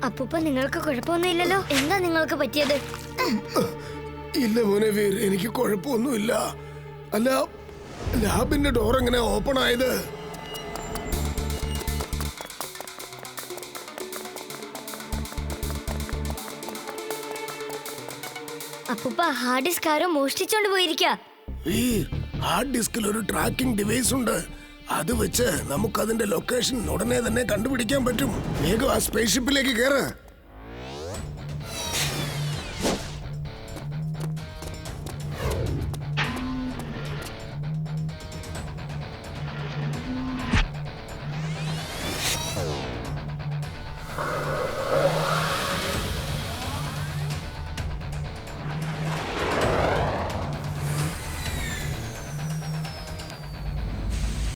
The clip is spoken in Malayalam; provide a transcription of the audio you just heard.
അപ്പൂപ്പ നിങ്ങൾക്ക് കുഴപ്പമൊന്നുമില്ലല്ലോ? എന്താ നിങ്ങൾക്ക് പറ്റിയത്? ഇല്ല മോനെ വീർ, എനിക്ക് കുഴപ്പമൊന്നുമില്ല. അല്ല, ലാബിന്റെ ഡോർ എങ്ങനെ ഓപ്പൺ ആയത്? അപ്പൂപ്പ ഹാർഡ് ഡിസ്ക് ആരോ മോഷ്ടിച്ചോണ്ട് പോയിരിക്കാ. വീർ, ഹാർഡ് ഡിസ്കിൽ ഒരു ട്രാക്കിംഗ് ഡിവൈസ് ഉണ്ട്. അത് വെച്ച് നമുക്ക് അതിന്റെ ലൊക്കേഷൻ ഉടനെ തന്നെ കണ്ടുപിടിക്കാൻ പറ്റും. വേഗം ആ സ്പേസ് ഷിപ്പിലേക്ക് കയറ്.